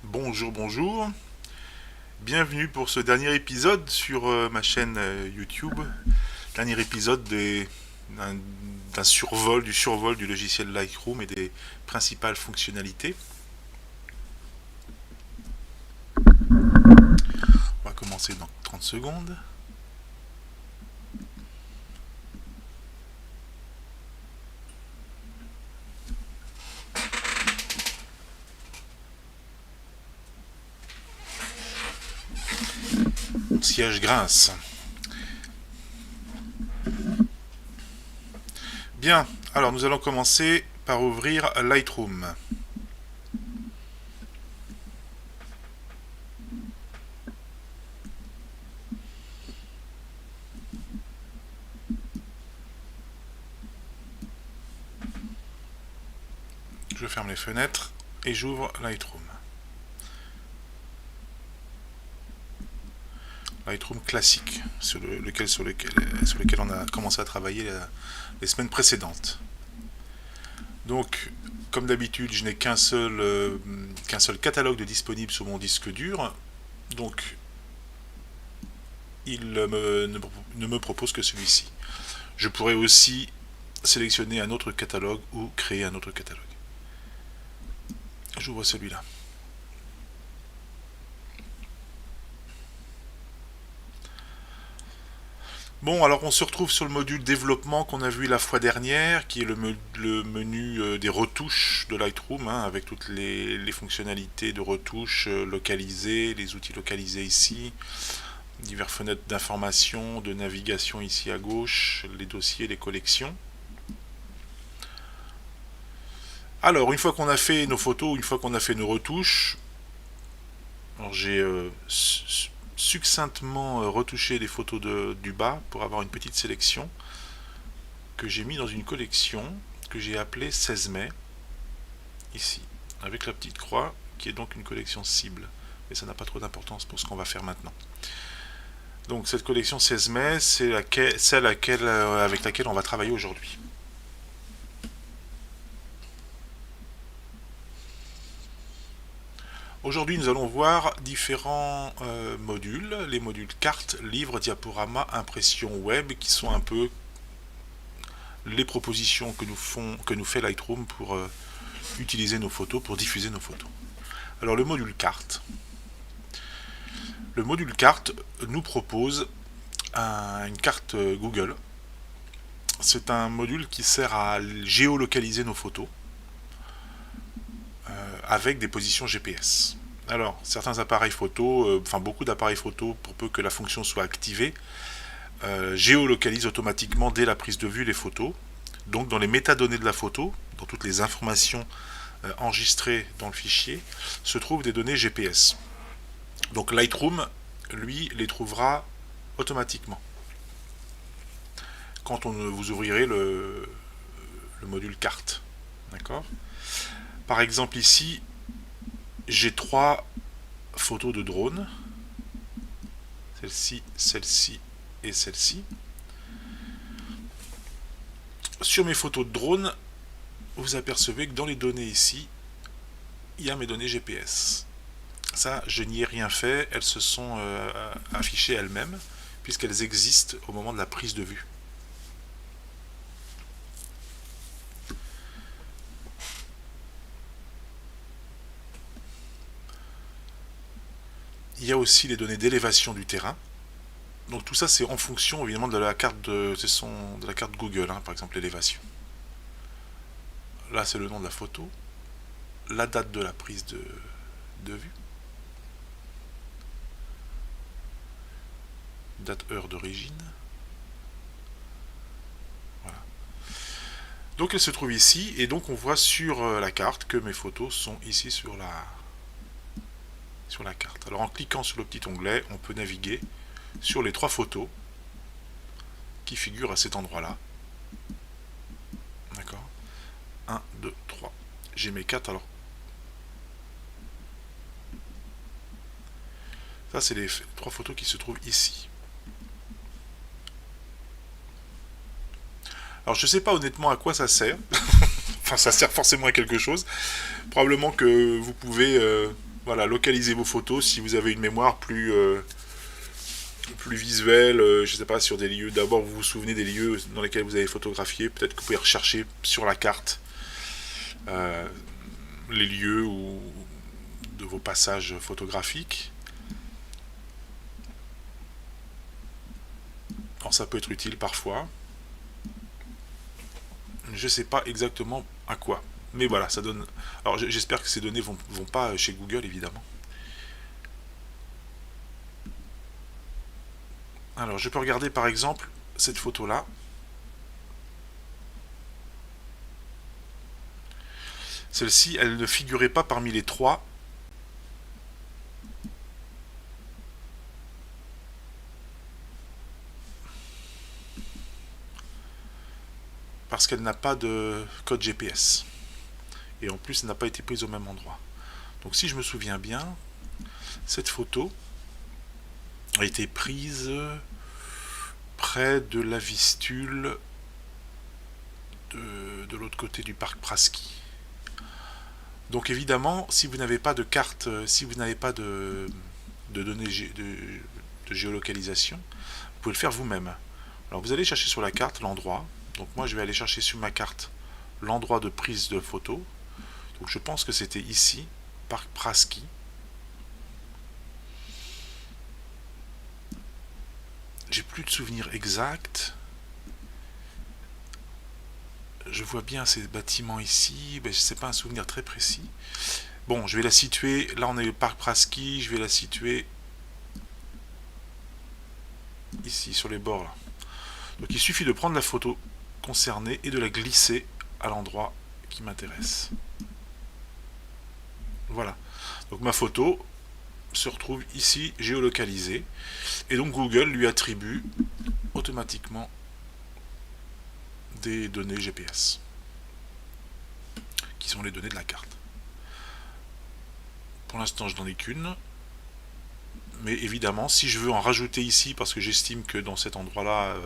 Bonjour, bonjour. Bienvenue pour ce dernier épisode sur ma chaîne YouTube. Dernier épisode d'un du survol du logiciel Lightroom et des principales fonctionnalités. On va commencer dans 30 secondes. Mon siège grince. Bien, alors nous allons commencer par ouvrir Lightroom. Je ferme les fenêtres et j'ouvre Lightroom. Lightroom classique, sur lequel on a commencé à travailler les semaines précédentes. Donc, comme d'habitude, je n'ai qu'un seul catalogue de disponible sur mon disque dur. Donc, il ne me propose que celui-ci. Je pourrais aussi sélectionner un autre catalogue ou créer un autre catalogue. J'ouvre celui-là. Bon, alors on se retrouve sur le module développement qu'on a vu la fois dernière, qui est le menu des retouches de Lightroom, hein, avec toutes les fonctionnalités de retouches localisées, les outils localisés ici, diverses fenêtres d'information, de navigation ici à gauche, les dossiers, les collections. Alors, une fois qu'on a fait nos photos, une fois qu'on a fait nos retouches, j'ai succinctement retouché les photos du bas pour avoir une petite sélection que j'ai mis dans une collection que j'ai appelée 16 mai, ici, avec la petite croix, qui est donc une collection cible. Mais ça n'a pas trop d'importance pour ce qu'on va faire maintenant. Donc cette collection 16 mai, c'est celle avec laquelle on va travailler aujourd'hui. Aujourd'hui, nous allons voir différents modules, les modules carte, livre, diaporama, impression web, qui sont un peu les propositions que nous fait Lightroom pour utiliser nos photos, pour diffuser nos photos. Alors le module carte. Le module carte nous propose une carte Google. C'est un module qui sert à géolocaliser nos photos avec des positions GPS. Alors, certains appareils photo, beaucoup d'appareils photo, pour peu que la fonction soit activée, géolocalisent automatiquement dès la prise de vue les photos. Donc, dans les métadonnées de la photo, dans toutes les informations enregistrées dans le fichier, se trouvent des données GPS. Donc, Lightroom, lui, les trouvera automatiquement. Quand vous ouvrirez le module carte. D'accord ? Par exemple ici, j'ai 3 photos de drone. Celle-ci, celle-ci et celle-ci. Sur mes photos de drone, vous apercevez que dans les données ici, il y a mes données GPS. Ça, je n'y ai rien fait, elles se sont affichées elles-mêmes, puisqu'elles existent au moment de la prise de vue. Il y a aussi les données d'élévation du terrain. Donc tout ça c'est en fonction évidemment de la carte de la carte Google, hein, par exemple l'élévation. Là c'est le nom de la photo, la date de la prise de vue, date heure d'origine. Voilà. Donc elle se trouve ici et donc on voit sur la carte que mes photos sont ici sur la carte. Alors en cliquant sur le petit onglet, on peut naviguer sur les 3 photos qui figurent à cet endroit-là. D'accord ? 1, 2, 3. J'ai mes 4 alors. Ça c'est les 3 photos qui se trouvent ici. Alors je sais pas honnêtement à quoi ça sert. enfin ça sert forcément à quelque chose. Probablement que vous pouvez voilà, localiser vos photos si vous avez une mémoire plus visuelle, je sais pas, sur des lieux. D'abord, vous vous souvenez des lieux dans lesquels vous avez photographié. Peut-être que vous pouvez rechercher sur la carte euh, les lieux ou de vos passages photographiques. Alors ça peut être utile parfois. Je sais pas exactement à quoi. Mais voilà, ça donne. Alors j'espère que ces données vont pas chez Google évidemment. Alors je peux regarder par exemple cette photo là. Celle-ci, elle ne figurait pas parmi les trois parce qu'elle n'a pas de code GPS. Et en plus, elle n'a pas été prise au même endroit. Donc si je me souviens bien, cette photo a été prise près de la Vistule de l'autre côté du parc Praski. Donc évidemment, si vous n'avez pas de carte, si vous n'avez pas de données de géolocalisation, vous pouvez le faire vous-même. Alors vous allez chercher sur la carte l'endroit. Donc moi je vais aller chercher sur ma carte l'endroit de prise de photo. Donc je pense que c'était ici, parc Praski. J'ai plus de souvenirs exacts. Je vois bien ces bâtiments ici, mais c'est pas un souvenir très précis. Bon, je vais la situer, là on est au parc Praski, je vais la situer ici, sur les bords là. Donc il suffit de prendre la photo concernée et de la glisser à l'endroit qui m'intéresse. Voilà. Donc ma photo se retrouve ici géolocalisée. Et donc Google lui attribue automatiquement des données GPS, qui sont les données de la carte. Pour l'instant, je n'en ai qu'une. Mais évidemment, si je veux en rajouter ici, parce que j'estime que dans cet endroit-là,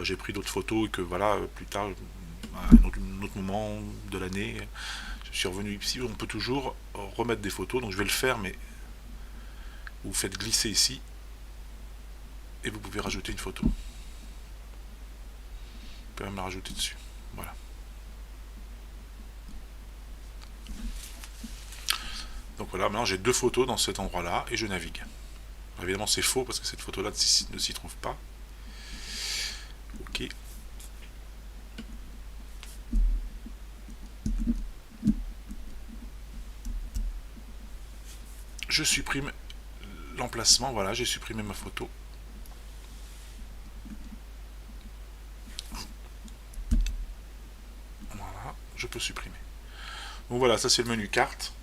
j'ai pris d'autres photos et que voilà, plus tard, à un autre moment de l'année, je suis revenu ici, on peut toujours remettre des photos. Donc je vais le faire, mais vous faites glisser ici et vous pouvez rajouter une photo. Vous pouvez même la rajouter dessus. Voilà. Donc voilà, maintenant j'ai deux photos dans cet endroit-là et je navigue. Alors évidemment c'est faux parce que cette photo-là ne s'y trouve pas. Ok. Je supprime l'emplacement, voilà, j'ai supprimé ma photo. Voilà, je peux supprimer. Donc voilà, ça c'est le menu carte.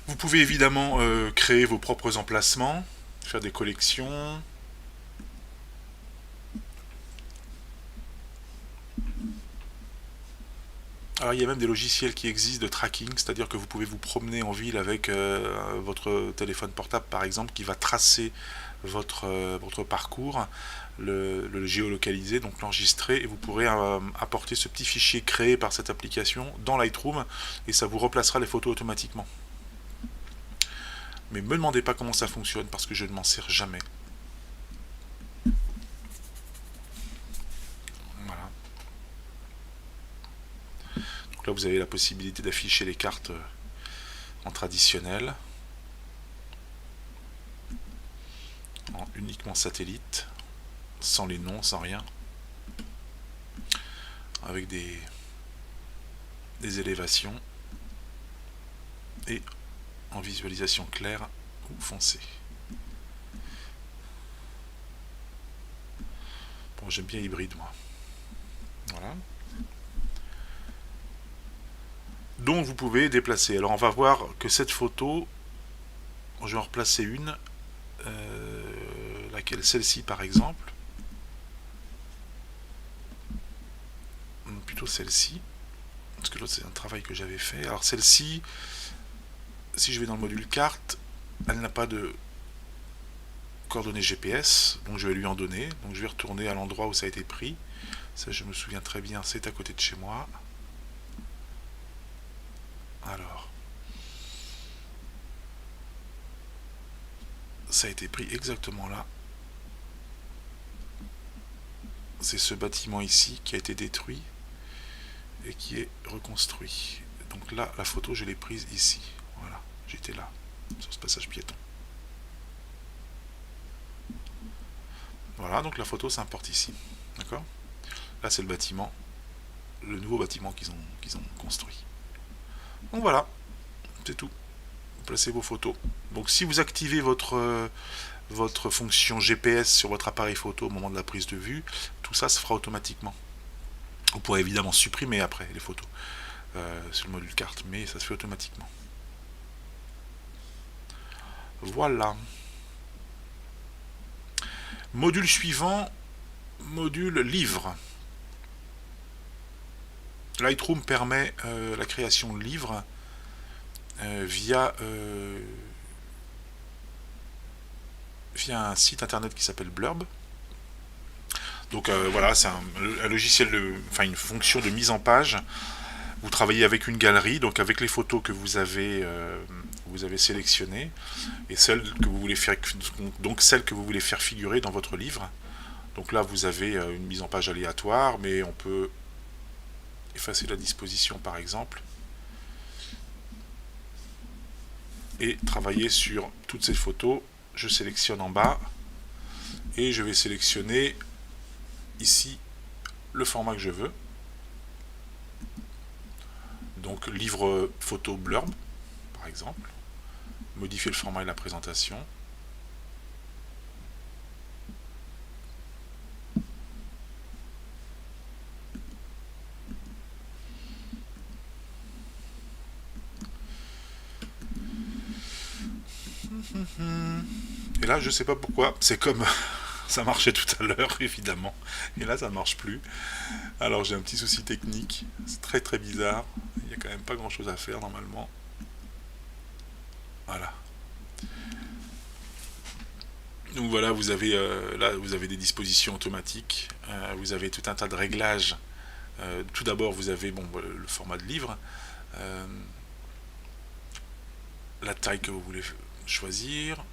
Vous pouvez évidemment créer vos propres emplacements, faire des collections. Alors il y a même des logiciels qui existent de tracking, c'est-à-dire que vous pouvez vous promener en ville avec votre téléphone portable par exemple qui va tracer votre parcours, le géolocaliser, donc l'enregistrer et vous pourrez apporter ce petit fichier créé par cette application dans Lightroom et ça vous replacera les photos automatiquement. Mais me demandez pas comment ça fonctionne parce que je ne m'en sers jamais. Voilà. Donc là vous avez la possibilité d'afficher les cartes en traditionnel, en uniquement satellite, sans les noms, sans rien, avec des élévations et en visualisation claire ou foncée. Bon, j'aime bien hybride moi. Voilà. Donc vous pouvez déplacer. Alors on va voir que cette photo, je vais en replacer une, laquelle, celle-ci par exemple, plutôt celle-ci, parce que l'autre c'est un travail que j'avais fait. Alors celle-ci, si je vais dans le module carte, elle n'a pas de coordonnées GPS, donc je vais lui en donner. Donc je vais retourner à l'endroit où ça a été pris. Ça, je me souviens très bien, c'est à côté de chez moi. Alors, ça a été pris exactement là. C'est ce bâtiment ici qui a été détruit et qui est reconstruit. Donc là, la photo, je l'ai prise ici. Voilà, j'étais là, sur ce passage piéton. Voilà, donc la photo s'importe ici. D'accord? Là, c'est le bâtiment, le nouveau bâtiment qu'ils ont construit. Donc voilà, c'est tout. Vous placez vos photos. Donc si vous activez votre fonction GPS sur votre appareil photo au moment de la prise de vue, tout ça se fera automatiquement. Vous pourrez évidemment supprimer après les photos sur le module carte, mais ça se fait automatiquement. Voilà. Module suivant, module livre. Lightroom permet la création de livres via un site internet qui s'appelle Blurb. Donc voilà, c'est un logiciel, une fonction de mise en page. Vous travaillez avec une galerie, donc avec les photos que vous avez sélectionnées et celles que vous voulez faire figurer dans votre livre. Donc là, vous avez une mise en page aléatoire, mais on peut effacer la disposition par exemple et travailler sur toutes ces photos. Je sélectionne en bas et je vais sélectionner ici le format que je veux. Donc livre photo Blurb par exemple, modifier le format et la présentation. Et là, je sais pas pourquoi, c'est comme ça marchait tout à l'heure, évidemment, et là, ça ne marche plus. Alors, j'ai un petit souci technique, c'est très très bizarre, il n'y a quand même pas grand chose à faire normalement. Voilà. Donc voilà, vous avez là, vous avez des dispositions automatiques, vous avez tout un tas de réglages. Tout d'abord, vous avez le format de livre, la taille que vous voulez choisir,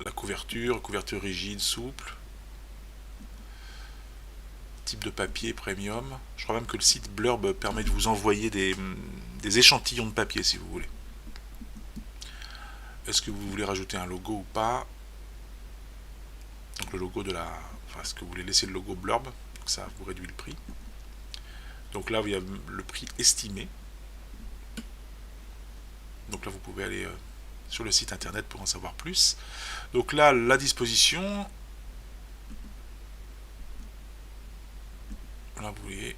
la couverture rigide, souple, type de papier premium. Je crois même que le site Blurb permet de vous envoyer des échantillons de papier si vous voulez. Est-ce que vous voulez rajouter un logo ou pas? Donc le logo de la... Enfin, est-ce que vous voulez laisser le logo Blurb? Donc ça vous réduit le prix. Donc là, il y a le prix estimé. Donc là, vous pouvez aller sur le site internet pour en savoir plus. Donc là, la disposition. Là, vous voyez,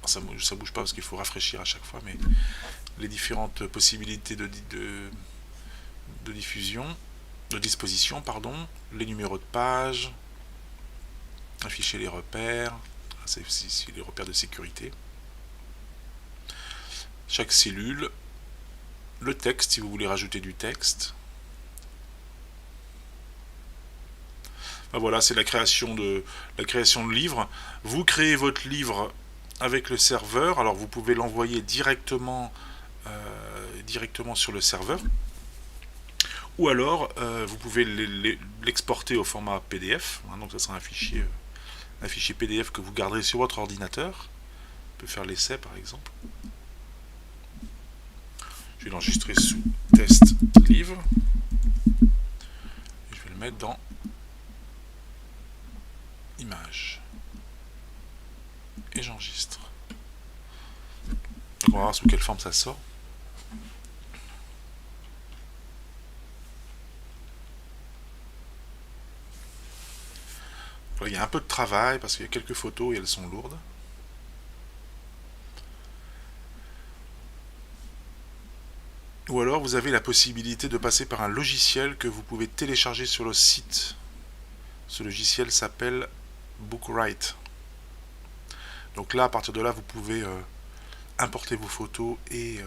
ça bouge pas parce qu'il faut rafraîchir à chaque fois, mais les différentes possibilités de diffusion, de disposition, pardon, les numéros de page, afficher les repères, c'est aussi les repères de sécurité, chaque cellule, le texte si vous voulez rajouter du texte. Ben voilà, c'est la création de livres. Vous créez votre livre avec le serveur. Alors vous pouvez l'envoyer directement sur le serveur. Ou alors vous pouvez l'exporter au format PDF. Donc ça sera un fichier PDF que vous garderez sur votre ordinateur. On peut faire l'essai par exemple. Je vais l'enregistrer sous test livre. Et je vais le mettre dans image. Et j'enregistre. On va voir sous quelle forme ça sort. Voilà, il y a un peu de travail parce qu'il y a quelques photos et elles sont lourdes. Ou alors vous avez la possibilité de passer par un logiciel que vous pouvez télécharger sur le site. Ce logiciel s'appelle Bookwrite. Donc là, à partir de là, vous pouvez importer vos photos et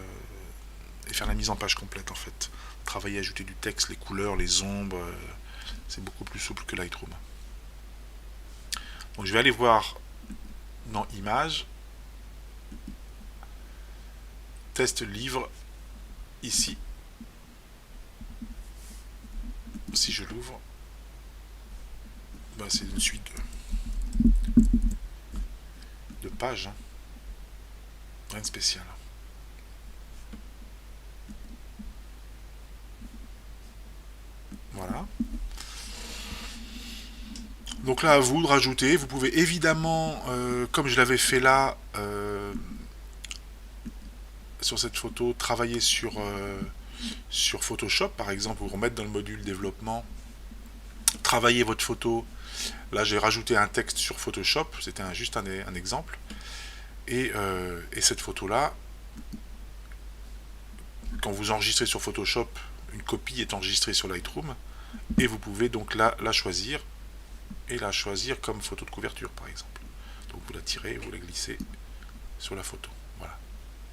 faire la mise en page complète en fait. Travailler, ajouter du texte, les couleurs, les ombres, c'est beaucoup plus souple que Lightroom. Donc je vais aller voir dans Images, Test livre, ici. Si je l'ouvre, c'est une suite de pages, hein. Rien de spécial. Voilà. Donc là, à vous de rajouter. Vous pouvez évidemment, comme je l'avais fait là, sur cette photo, travailler sur Photoshop, par exemple, vous remettre dans le module développement, travailler votre photo. Là, j'ai rajouté un texte sur Photoshop, c'était juste un exemple. Et cette photo-là, quand vous enregistrez sur Photoshop, une copie est enregistrée sur Lightroom, et vous pouvez donc la choisir, et la choisir comme photo de couverture, par exemple. Donc vous la tirez, vous la glissez sur la photo. Voilà.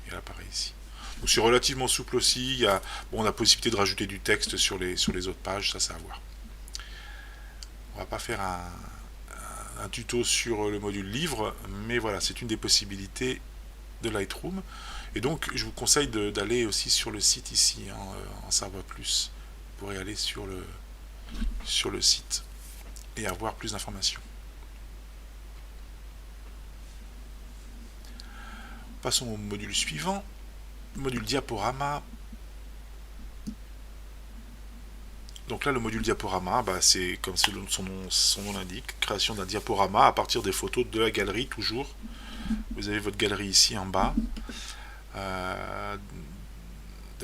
Et elle apparaît ici. Donc c'est relativement souple aussi. On a la possibilité de rajouter du texte sur les autres pages, ça c'est à voir. On va pas faire un tuto sur le module livre, mais voilà, c'est une des possibilités de Lightroom. Et donc je vous conseille d'aller aussi sur le site ici, en savoir plus. Vous pourrez aller sur le site et avoir plus d'informations. Passons au module suivant, module diaporama. Donc là, le module diaporama, c'est comme son nom l'indique, création d'un diaporama à partir des photos de la galerie, toujours. Vous avez votre galerie ici en bas, de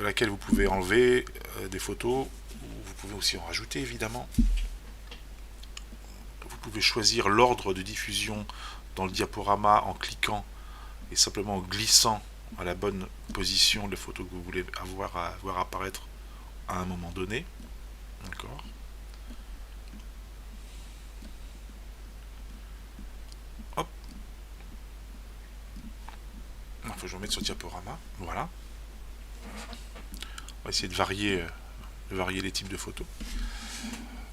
laquelle vous pouvez enlever des photos, vous pouvez aussi en rajouter évidemment. Vous pouvez choisir l'ordre de diffusion dans le diaporama en cliquant et simplement en glissant à la bonne position les photos que vous voulez voir apparaître à un moment donné. D'accord. Hop. Il faut que je remette sur le diaporama. Voilà. On va essayer de varier les types de photos.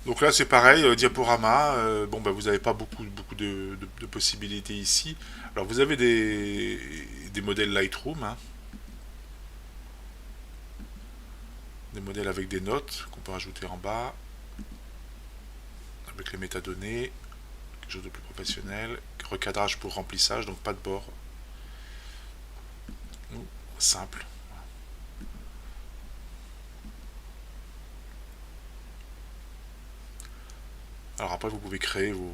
Donc là c'est pareil, diaporama, vous n'avez pas beaucoup de possibilités ici. Alors vous avez des modèles Lightroom, hein. Des modèles avec des notes qu'on peut rajouter en bas, avec les métadonnées, quelque chose de plus professionnel, recadrage pour remplissage, donc pas de bord, simple. Alors après vous pouvez créer moi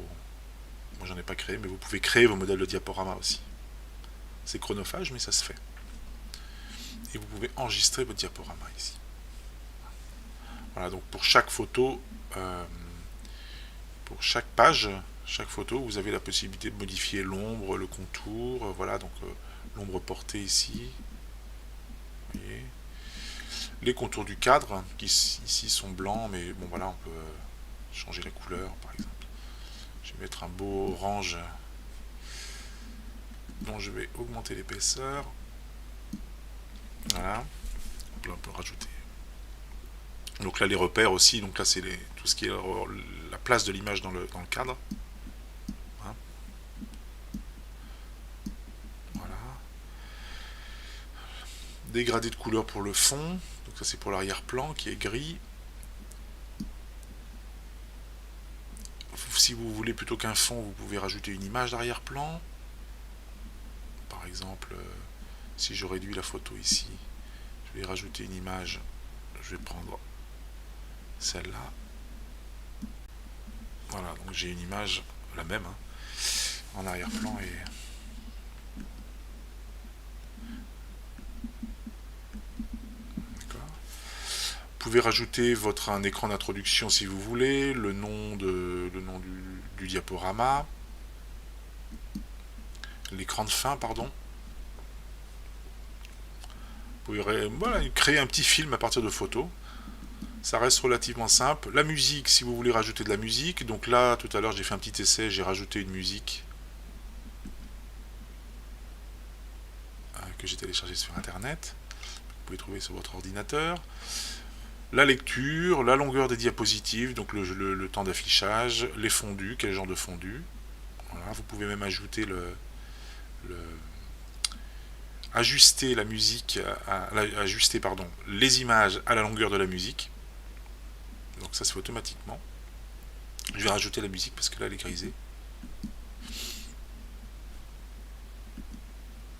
j'en ai pas créé, mais vous pouvez créer vos modèles de diaporama aussi. C'est chronophage mais ça se fait. Et vous pouvez enregistrer votre diaporama ici. Voilà, donc pour chaque photo, pour chaque page, chaque photo, vous avez la possibilité de modifier l'ombre, le contour, voilà, donc l'ombre portée ici. Vous voyez. Les contours du cadre, qui ici sont blancs, mais bon voilà, on peut changer la couleur par exemple. Je vais mettre un beau orange dont je vais augmenter l'épaisseur. Voilà, on peut rajouter. Donc là les repères aussi, donc là c'est tout ce qui est la place de l'image dans le cadre. Hein. Voilà. Dégradé de couleur pour le fond, donc ça c'est pour l'arrière-plan qui est gris. Si vous voulez plutôt qu'un fond, vous pouvez rajouter une image d'arrière-plan. Par exemple, si je réduis la photo ici, je vais rajouter une image, je vais prendre celle-là. Voilà, donc j'ai une image, la même, hein, en arrière-plan et... D'accord. Vous pouvez rajouter un écran d'introduction si vous voulez, le nom du diaporama, l'écran de fin, pardon. Vous pouvez créer un petit film à partir de photos. Ça reste relativement simple. La musique, si vous voulez rajouter de la musique. Donc là, tout à l'heure, j'ai fait un petit essai, j'ai rajouté une musique que j'ai téléchargée sur Internet. Vous pouvez trouver sur votre ordinateur. La lecture, la longueur des diapositives, donc le temps d'affichage, les fondus, quel genre de fondu. Voilà, vous pouvez même ajouter ajuster la musique, ajuster pardon, les images à la longueur de la musique. Donc ça se fait automatiquement. Je vais rajouter la musique parce que là elle est grisée.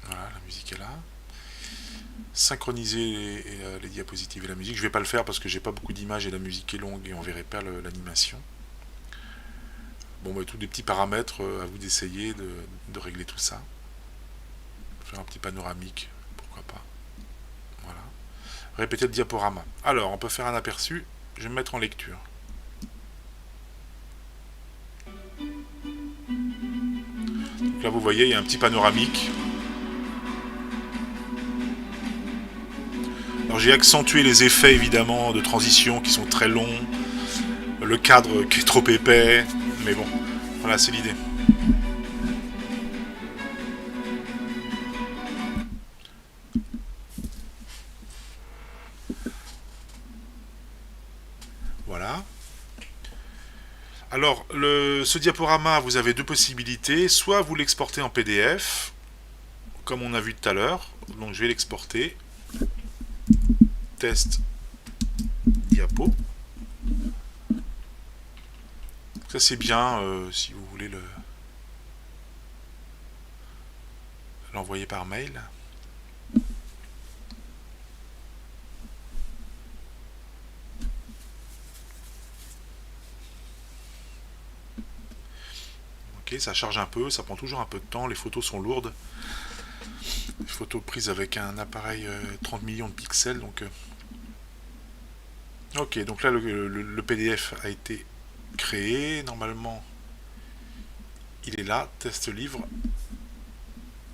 Voilà, la musique est là. Synchroniser les diapositives et la musique. Je vais pas le faire parce que j'ai pas beaucoup d'images et la musique est longue et on verrait pas l'animation. Bon, bah, tous des petits paramètres, à vous d'essayer de régler tout ça. Faire un petit panoramique, pourquoi pas. Voilà. Répéter le diaporama. Alors, on peut faire un aperçu. Je vais me mettre en lecture. Donc là, vous voyez, il y a un petit panoramique. Alors, j'ai accentué les effets, évidemment, de transition qui sont très longs. Le cadre qui est trop épais. Mais bon, voilà, c'est l'idée. Voilà. Alors, ce diaporama, vous avez deux possibilités. Soit vous l'exportez en PDF, comme on a vu tout à l'heure. Donc, je vais l'exporter. Test diapo. Ça, c'est bien si vous voulez l'envoyer par mail. Ok, ça charge un peu, ça prend toujours un peu de temps, les photos sont lourdes. Les photos prises avec un appareil 30 millions de pixels, donc... Ok, donc là le PDF a été créé, normalement il est là, test livre.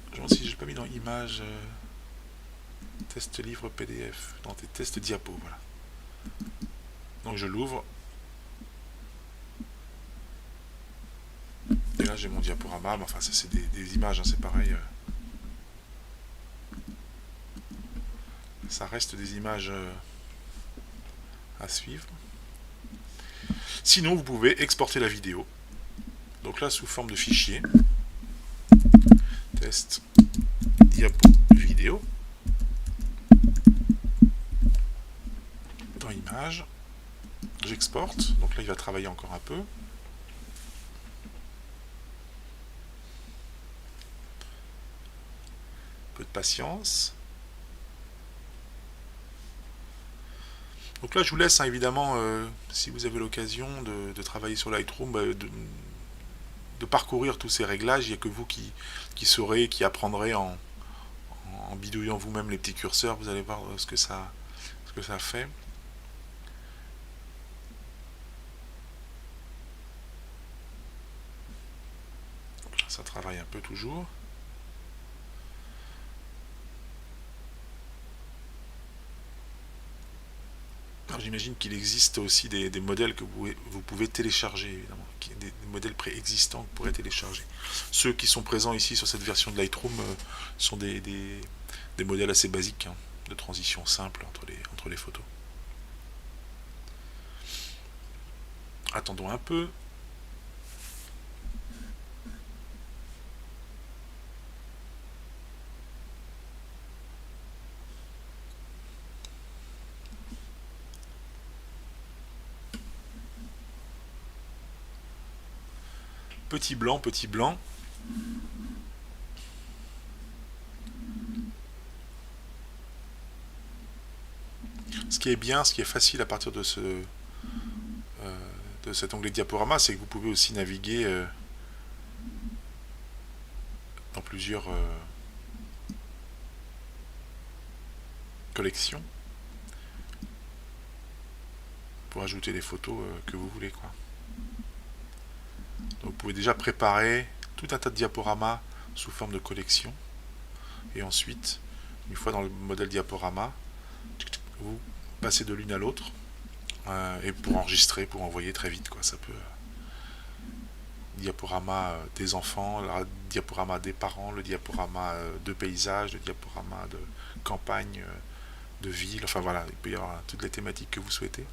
Je me demande si je l'ai pas mis dans image, test livre PDF, dans tes tests diapo, voilà. Donc je l'ouvre. Et là j'ai mon diaporama, mais enfin ça c'est des images, hein, c'est pareil. Ça reste des images à suivre. Sinon vous pouvez exporter la vidéo. Donc là sous forme de fichier. Test diapo vidéo. Dans images. J'exporte. Donc là il va travailler encore un peu. Peu de patience. Donc là je vous laisse hein, évidemment si vous avez l'occasion de travailler sur Lightroom, de parcourir tous ces réglages. Il n'y a que vous qui saurez, qui apprendrez en bidouillant vous-même les petits curseurs. Vous allez voir ce que ça fait. Donc là, ça travaille un peu toujours. J'imagine qu'il existe aussi des modèles que vous pouvez télécharger, évidemment, des modèles préexistants que vous pourrez télécharger. Ceux qui sont présents ici sur cette version de Lightroom sont des modèles assez basiques, hein, de transition simple entre les photos. Attendons un peu. Petit blanc, petit blanc. Ce qui est bien, ce qui est facile à partir de cet onglet diaporama, c'est que vous pouvez aussi naviguer dans plusieurs collections pour ajouter les photos que vous voulez, quoi. Donc vous pouvez déjà préparer tout un tas de diaporamas sous forme de collection. Et ensuite, une fois dans le modèle diaporama, vous passez de l'une à l'autre. Et pour enregistrer, pour envoyer très vite, quoi. Ça peut... diaporama des enfants, le diaporama des parents, le diaporama de paysage, le diaporama de campagne, de ville. Enfin voilà, il peut y avoir toutes les thématiques que vous souhaitez.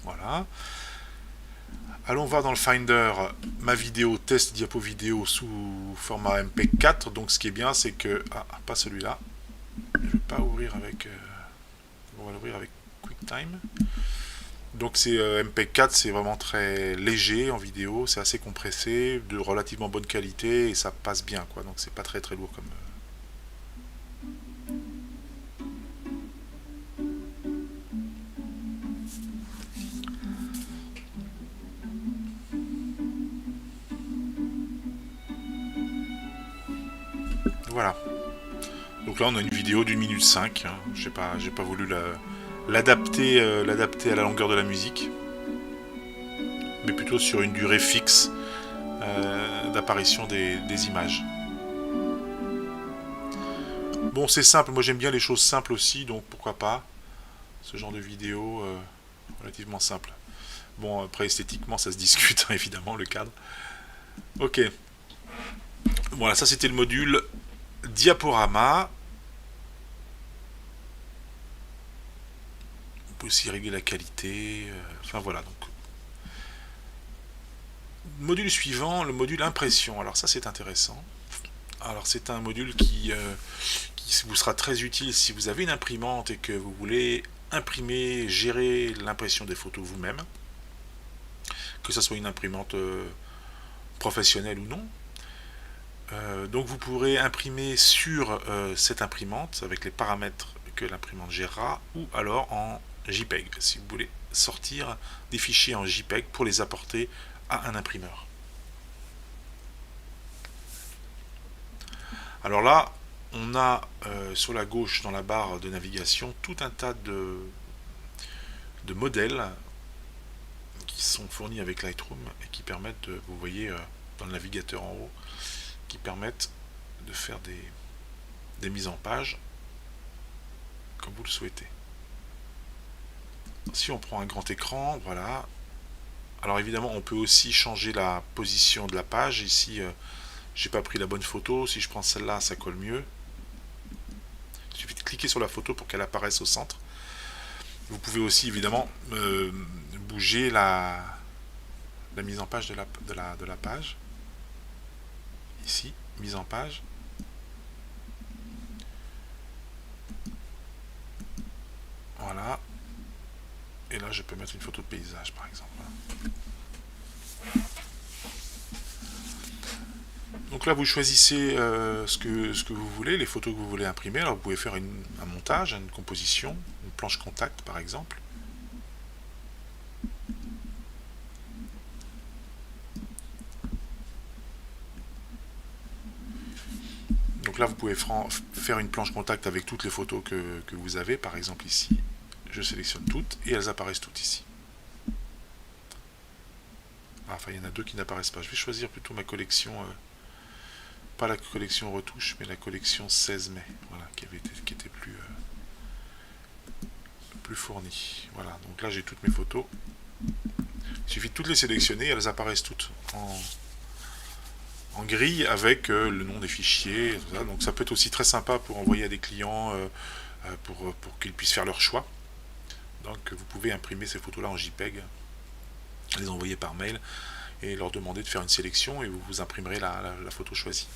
Voilà, Voilà. Allons voir dans le Finder ma vidéo test diapo vidéo sous format MP4. Donc ce qui est bien, c'est que... Ah, pas celui-là. Je ne vais pas ouvrir avec... on va l'ouvrir avec QuickTime. Donc c'est MP4, c'est vraiment très léger en vidéo, c'est assez compressé, de relativement bonne qualité et ça passe bien, quoi. Donc c'est pas très très lourd comme... Voilà. Donc là on a une vidéo d'1 minute 5. Hein. J'ai pas voulu l'adapter à la longueur de la musique, mais plutôt sur une durée fixe d'apparition des images. Bon, c'est simple, moi j'aime bien les choses simples aussi, donc pourquoi pas ce genre de vidéo relativement simple. Bon, après esthétiquement ça se discute, hein, évidemment, le cadre. Ok. Voilà, ça c'était le module diaporama. On peut aussi régler la qualité. Enfin voilà, donc. Module suivant, le module impression. Alors ça c'est intéressant. Alors c'est un module qui vous sera très utile si vous avez une imprimante et que vous voulez imprimer, gérer l'impression des photos vous-même. Que ce soit une imprimante professionnelle ou non. Donc vous pourrez imprimer sur cette imprimante avec les paramètres que l'imprimante gérera, ou alors en JPEG si vous voulez sortir des fichiers en JPEG pour les apporter à un imprimeur. Alors là on a sur la gauche dans la barre de navigation tout un tas de modèles qui sont fournis avec Lightroom et qui permettent de, vous voyez dans le navigateur en haut, qui permettent de faire des mises en page comme vous le souhaitez. Si on prend un grand écran, voilà. Alors évidemment on peut aussi changer la position de la page. Ici j'ai pas pris la bonne photo, si je prends celle-là ça colle mieux. Il suffit de cliquer sur la photo pour qu'elle apparaisse au centre. Vous pouvez aussi évidemment bouger la mise en page de la page. Ici, mise en page. Voilà. Et là, je peux mettre une photo de paysage, par exemple. Donc là, vous choisissez ce que vous voulez, les photos que vous voulez imprimer. Alors, vous pouvez faire un montage, une composition, une planche contact, par exemple. Donc là, vous pouvez faire une planche contact avec toutes les photos que vous avez. Par exemple, ici, je sélectionne toutes et elles apparaissent toutes ici. Enfin, il y en a deux qui n'apparaissent pas. Je vais choisir plutôt ma collection, pas la collection retouche, mais la collection 16 mai, voilà, qui était plus fournie. Voilà, donc là j'ai toutes mes photos. Il suffit de toutes les sélectionner, elles apparaissent toutes en grille avec le nom des fichiers. Tout ça. Donc ça peut être aussi très sympa pour envoyer à des clients pour qu'ils puissent faire leur choix. Donc vous pouvez imprimer ces photos là en JPEG, les envoyer par mail et leur demander de faire une sélection et vous imprimerez la photo choisie.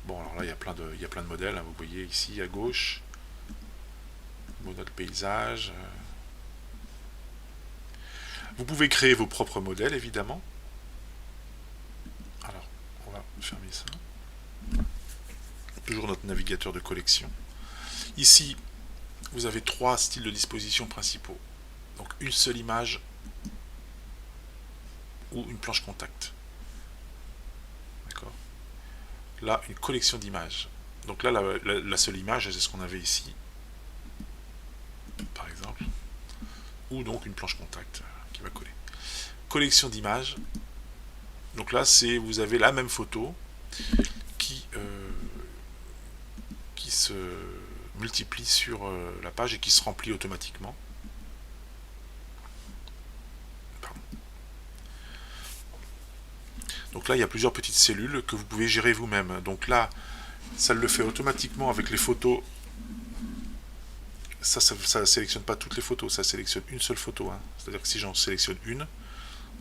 Bon, alors là il y a plein de modèles, hein, vous voyez ici à gauche, modèle paysage. Vous pouvez créer vos propres modèles évidemment. Alors on va fermer ça. Toujours notre navigateur de collection. Ici vous avez trois styles de disposition principaux. Donc une seule image ou une planche contact. D'accord. Là, une collection d'images. Donc là, la seule image, c'est ce qu'on avait ici, par exemple. Ou donc une planche contact qui va coller. Collection d'images. Donc là, vous avez la même photo qui se multiplie sur la page et qui se remplit automatiquement. Donc là, il y a plusieurs petites cellules que vous pouvez gérer vous-même. Donc là, ça le fait automatiquement avec les photos ça sélectionne pas toutes les photos, ça sélectionne une seule photo, hein. C'est-à-dire que si j'en sélectionne une,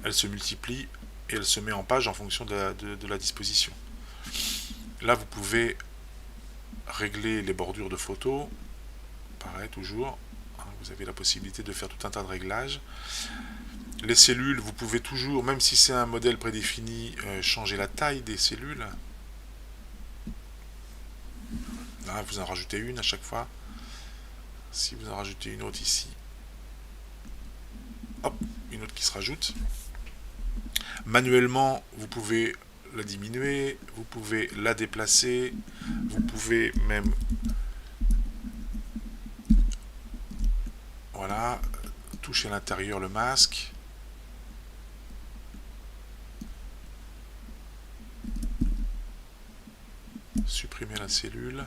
elle se multiplie et elle se met en page en fonction de la disposition. Là, vous pouvez régler les bordures de photos, pareil toujours, hein, vous avez la possibilité de faire tout un tas de réglages. Les cellules, vous pouvez toujours, même si c'est un modèle prédéfini, changer la taille des cellules. Là, vous en rajoutez une à chaque fois. Si vous en rajoutez une autre ici, hop, une autre qui se rajoute. Manuellement, vous pouvez la diminuer, vous pouvez la déplacer, vous pouvez même, voilà, toucher à l'intérieur le masque. Supprimer la cellule.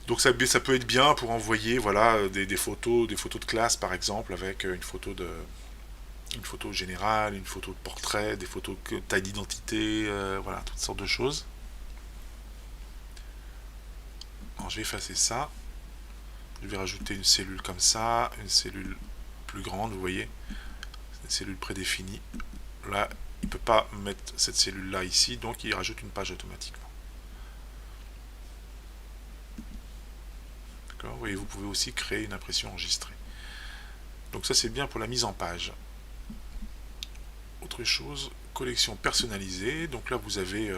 Donc ça peut être bien pour envoyer, voilà, des photos de classe par exemple, avec une photo générale, une photo de portrait, des photos de taille d'identité, voilà, toutes sortes de choses. Alors, je vais effacer ça. Je vais rajouter une cellule comme ça, une cellule plus grande, vous voyez, une cellule prédéfinie. Là, il ne peut pas mettre cette cellule là ici, donc il rajoute une page automatiquement. D'accord. Et vous pouvez aussi créer une impression enregistrée. Donc ça, c'est bien pour la mise en page. Autre chose, collection personnalisée. Donc là, vous avez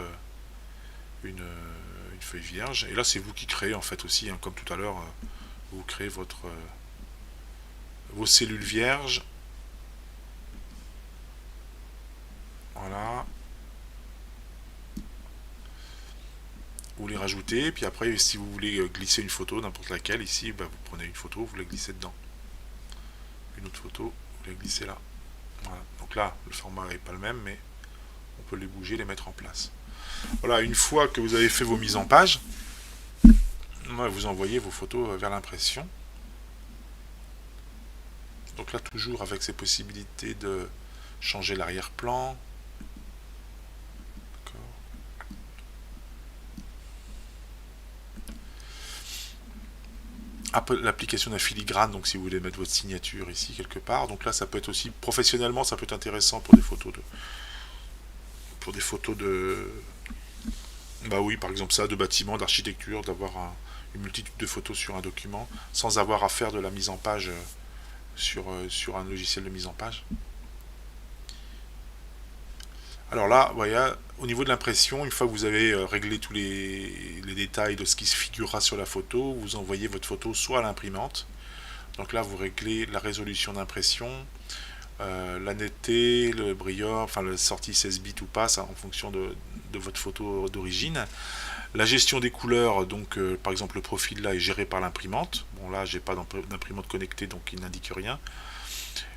une feuille vierge. Et là, c'est vous qui créez en fait aussi, hein, comme tout à l'heure, vous créez vos cellules vierges. Voilà. Vous les rajoutez, puis après, si vous voulez glisser une photo, n'importe laquelle, ici, bah, vous prenez une photo, vous la glissez dedans. Une autre photo, vous la glissez là. Voilà. Donc là, le format n'est pas le même, mais on peut les bouger, les mettre en place. Voilà, une fois que vous avez fait vos mises en page, vous envoyez vos photos vers l'impression. Donc là, toujours avec ces possibilités de changer l'arrière-plan. L'application d'un filigrane, donc si vous voulez mettre votre signature ici quelque part. Donc là, ça peut être aussi, professionnellement, ça peut être intéressant pour des photos de bah oui, par exemple ça, de bâtiments, d'architecture, d'avoir une multitude de photos sur un document, sans avoir à faire de la mise en page sur un logiciel de mise en page. Alors là, voyez, au niveau de l'impression, une fois que vous avez réglé tous les détails de ce qui se figurera sur la photo, vous envoyez votre photo soit à l'imprimante. Donc là, vous réglez la résolution d'impression, la netteté, le brillant, enfin la sortie 16 bits ou pas, ça en fonction de votre photo d'origine. La gestion des couleurs, donc par exemple le profil là est géré par l'imprimante. Bon là, j'ai pas d'imprimante connectée, donc il n'indique rien.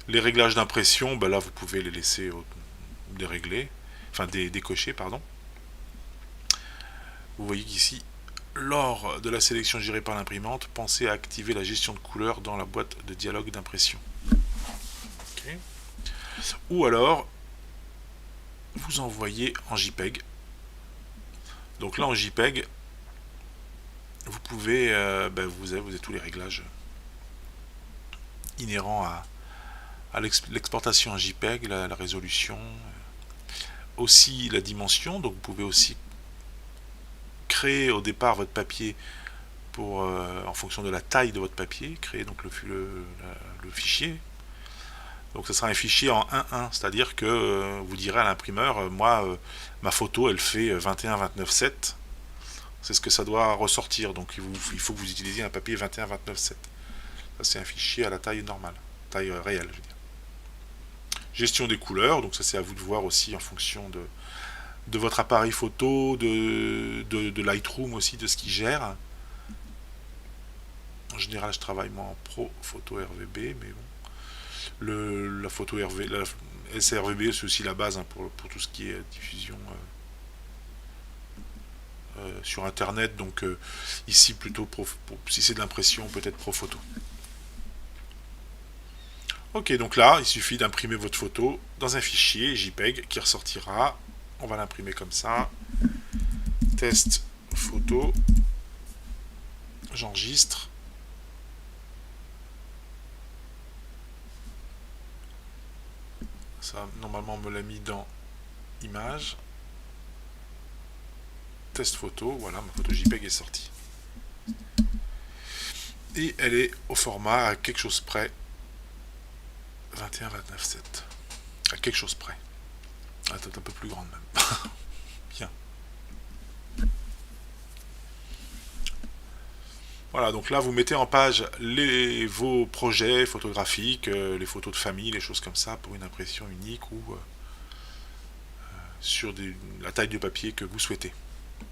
Les réglages d'impression, ben là vous pouvez les laisser dérégler, enfin décocher, pardon. Vous voyez qu'ici, lors de la sélection gérée par l'imprimante, pensez à activer la gestion de couleurs dans la boîte de dialogue d'impression. Okay. Ou alors, vous envoyez en JPEG. Donc là, en JPEG, vous pouvez, vous avez tous les réglages inhérents à l'exportation en JPEG, la résolution, aussi la dimension. Donc vous pouvez aussi créer au départ votre papier en fonction de la taille de votre papier, créer donc le fichier. Donc ce sera un fichier en 1.1, c'est-à-dire que vous direz à l'imprimeur, moi ma photo elle fait 21-29-7, c'est ce que ça doit ressortir, donc il faut que vous utilisiez un papier 21-29-7. Ça c'est un fichier à la taille normale, taille réelle je veux dire. Gestion des couleurs, donc ça c'est à vous de voir aussi en fonction de votre appareil photo, de Lightroom aussi, de ce qu'il gère. En général je travaille moi en Pro Photo RVB, mais bon. La photo la sRVB c'est aussi la base, hein, pour tout ce qui est diffusion sur internet, donc ici plutôt si c'est de l'impression, peut-être Pro Photo. Ok, donc là il suffit d'imprimer votre photo dans un fichier JPEG qui ressortira. On va l'imprimer comme ça, test photo, j'enregistre. Ça, normalement, on me l'a mis dans Images. Test photo, voilà, ma photo JPEG est sortie. Et elle est au format à quelque chose près. 21-29-7. À quelque chose près. Elle est peut-être un peu plus grande même. Bien. Voilà, donc là vous mettez en page vos projets photographiques, les photos de famille, les choses comme ça, pour une impression unique ou sur la taille de papier que vous souhaitez.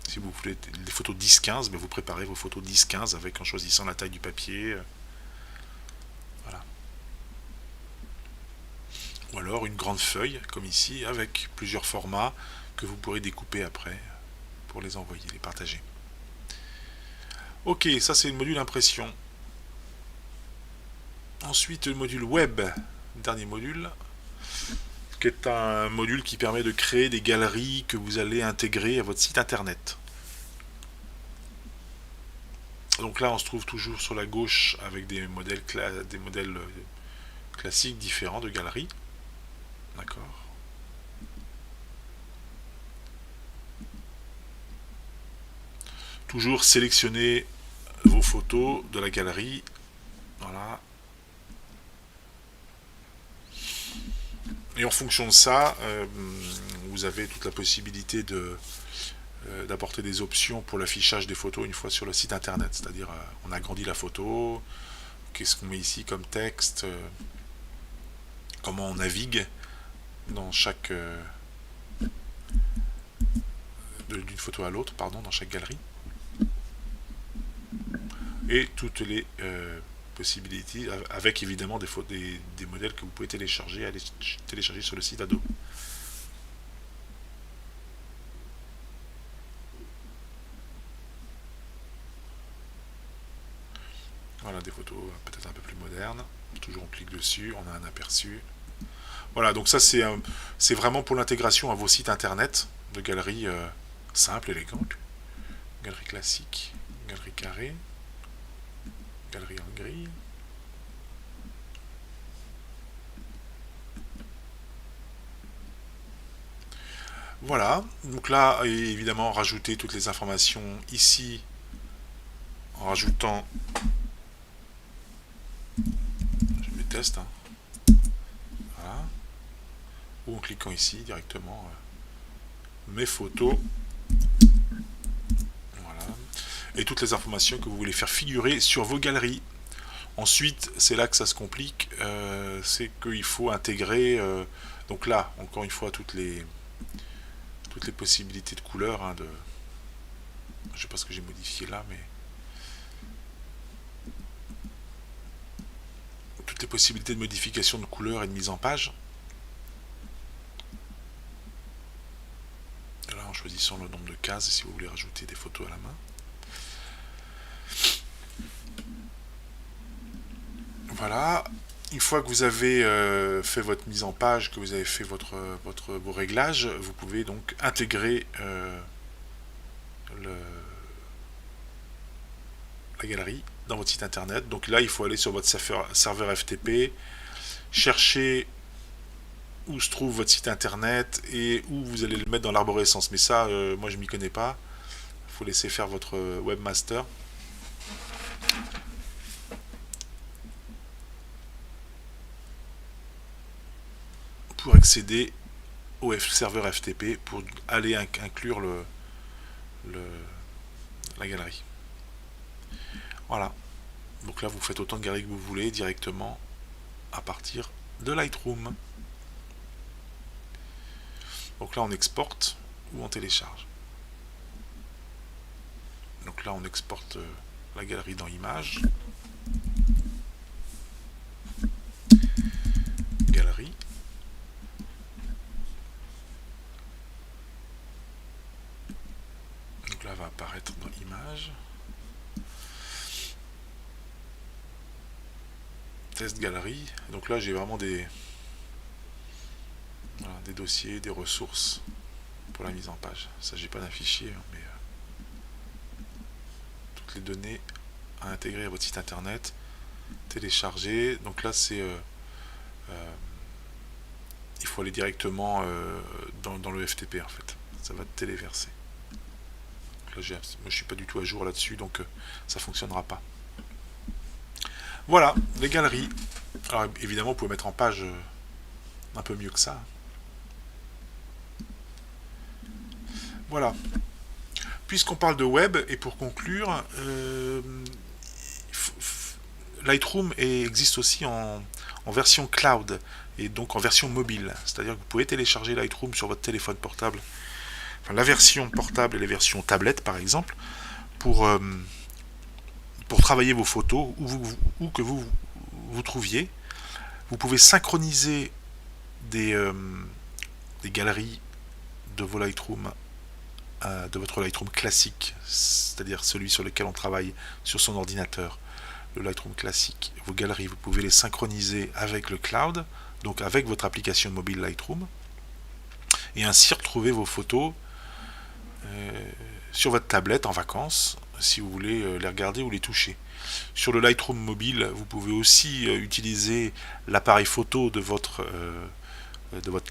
Si vous voulez des photos 10-15, vous préparez vos photos 10-15 en choisissant la taille du papier. Voilà. Ou alors une grande feuille, comme ici, avec plusieurs formats que vous pourrez découper après pour les envoyer, les partager. Ok, ça c'est le module impression. Ensuite, le module web, dernier module, qui est un module qui permet de créer des galeries que vous allez intégrer à votre site internet. Donc là, on se trouve toujours sur la gauche avec des modèles classiques différents de galeries. D'accord. Toujours sélectionner vos photos de la galerie. Voilà. Et en fonction de ça, vous avez toute la possibilité d'apporter des options pour l'affichage des photos une fois sur le site internet. C'est-à-dire, on agrandit la photo, qu'est-ce qu'on met ici comme texte, comment on navigue dans chaque d'une photo à l'autre, pardon, dans chaque galerie, et toutes les possibilités, avec évidemment des modèles que vous pouvez télécharger sur le site Adobe. Voilà, des photos peut-être un peu plus modernes. Toujours on clique dessus, on a un aperçu. Voilà, donc ça c'est vraiment pour l'intégration à vos sites internet de galeries simples, élégantes. Galerie classique, galerie carrée, galerie en grille. Voilà, donc là évidemment rajouter toutes les informations ici en rajoutant, je me teste, hein. Voilà, ou en cliquant ici directement mes photos, voilà, et toutes les informations que vous voulez faire figurer sur vos galeries. Ensuite, c'est là que ça se complique, c'est qu'il faut intégrer, donc là, encore une fois, toutes les possibilités de couleurs, hein, je sais pas ce que j'ai modifié là, mais toutes les possibilités de modification de couleurs et de mise en page. Là, en choisissant le nombre de cases, si vous voulez rajouter des photos à la main. Voilà, une fois que vous avez fait votre mise en page, que vous avez fait vos réglages, vous pouvez donc intégrer la galerie dans votre site internet. Donc là, il faut aller sur votre serveur FTP, chercher où se trouve votre site internet et où vous allez le mettre dans l'arborescence. Mais ça, moi je m'y connais pas. Il faut laisser faire votre webmaster. Pour accéder au serveur FTP pour aller inclure la galerie. Voilà. Donc là, vous faites autant de galeries que vous voulez directement à partir de Lightroom. Donc là, on exporte ou on télécharge. Donc là, on exporte la galerie dans Images. Galerie. Donc là, va apparaître dans Images. Test galerie. Donc là, j'ai vraiment des dossiers, des ressources pour la mise en page. Il ne s'agit pas d'un fichier, mais toutes les données à intégrer à votre site internet. Télécharger. Donc là, c'est il faut aller directement dans le FTP en fait. Ça va téléverser. Là, moi, je suis pas du tout à jour là-dessus, donc ça fonctionnera pas. Voilà, les galeries. Alors évidemment, vous pouvez mettre en page un peu mieux que ça. Voilà. Puisqu'on parle de web, et pour conclure, Lightroom existe aussi en version cloud, et donc en version mobile. C'est-à-dire que vous pouvez télécharger Lightroom sur votre téléphone portable, enfin la version portable et les versions tablette par exemple, pour travailler vos photos où que vous trouviez. Vous pouvez synchroniser des galeries de vos Lightroom, de votre Lightroom classique, c'est-à-dire celui sur lequel on travaille sur son ordinateur, le Lightroom classique. Vos galeries, vous pouvez les synchroniser avec le cloud, donc avec votre application mobile Lightroom, et ainsi retrouver vos photos sur votre tablette en vacances, si vous voulez les regarder ou les toucher. Sur le Lightroom mobile, vous pouvez aussi utiliser l'appareil photo de votre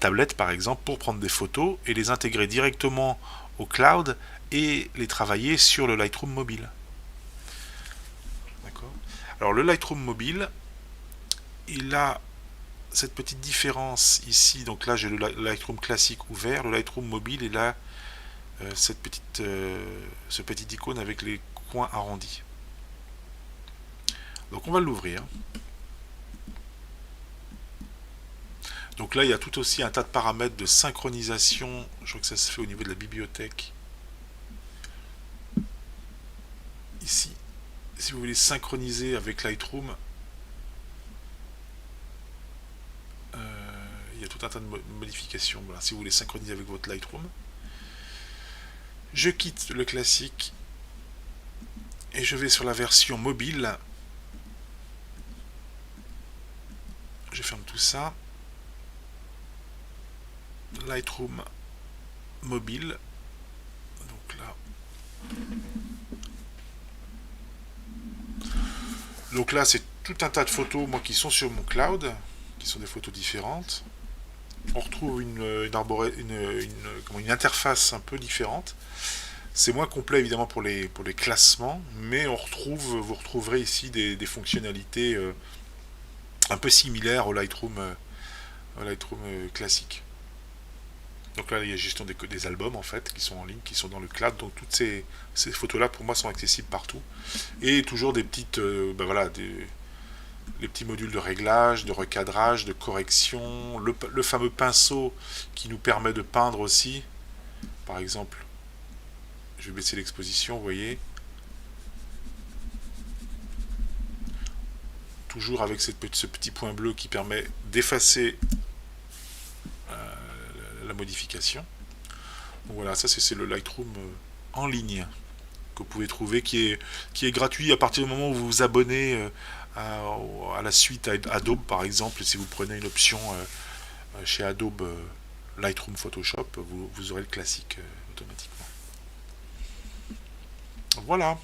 tablette par exemple pour prendre des photos et les intégrer directement au cloud et les travailler sur le Lightroom mobile. D'accord. Alors le Lightroom mobile, il a cette petite différence ici. Donc là j'ai le Lightroom classique ouvert, le Lightroom mobile il a ce petit icône avec les coins arrondis. Donc on va l'ouvrir. Donc là, il y a tout aussi un tas de paramètres de synchronisation. Je crois que ça se fait au niveau de la bibliothèque. Ici, si vous voulez synchroniser avec Lightroom, il y a tout un tas de modifications. Voilà, si vous voulez synchroniser avec votre Lightroom. Je quitte le classique et je vais sur la version mobile. Je ferme tout ça. Lightroom mobile. Donc là, c'est tout un tas de photos, moi, qui sont sur mon cloud, qui sont des photos différentes. On retrouve une interface un peu différente. C'est moins complet évidemment pour les classements, mais vous retrouverez ici des fonctionnalités un peu similaires au Lightroom classique. Donc là, il y a gestion des albums en fait qui sont en ligne, qui sont dans le cloud. Donc toutes ces photos-là pour moi sont accessibles partout. Et toujours des petites, les petits modules de réglage, de recadrage, de correction, le fameux pinceau qui nous permet de peindre aussi. Par exemple, je vais baisser l'exposition, vous voyez. Toujours avec ce petit point bleu qui permet d'effacer la modification. Donc voilà, ça c'est le Lightroom en ligne que vous pouvez trouver, qui est gratuit à partir du moment où vous vous abonnez à la suite Adobe par exemple. Si vous prenez une option chez Adobe Lightroom Photoshop, vous aurez le classique automatiquement. Voilà.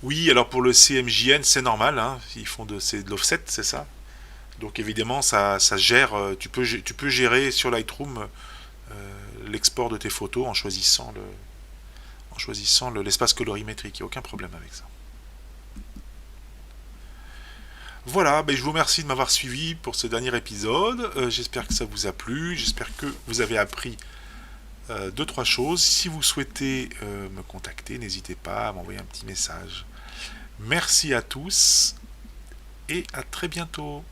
Oui, alors pour le CMJN, c'est normal, hein, c'est de l'offset, c'est ça. Donc évidemment, ça gère, tu peux gérer sur Lightroom l'export de tes photos en choisissant l'espace colorimétrique. Il n'y a aucun problème avec ça. Voilà, je vous remercie de m'avoir suivi pour ce dernier épisode. J'espère que ça vous a plu. J'espère que vous avez appris 2-3 choses. Si vous souhaitez me contacter, n'hésitez pas à m'envoyer un petit message. Merci à tous et à très bientôt.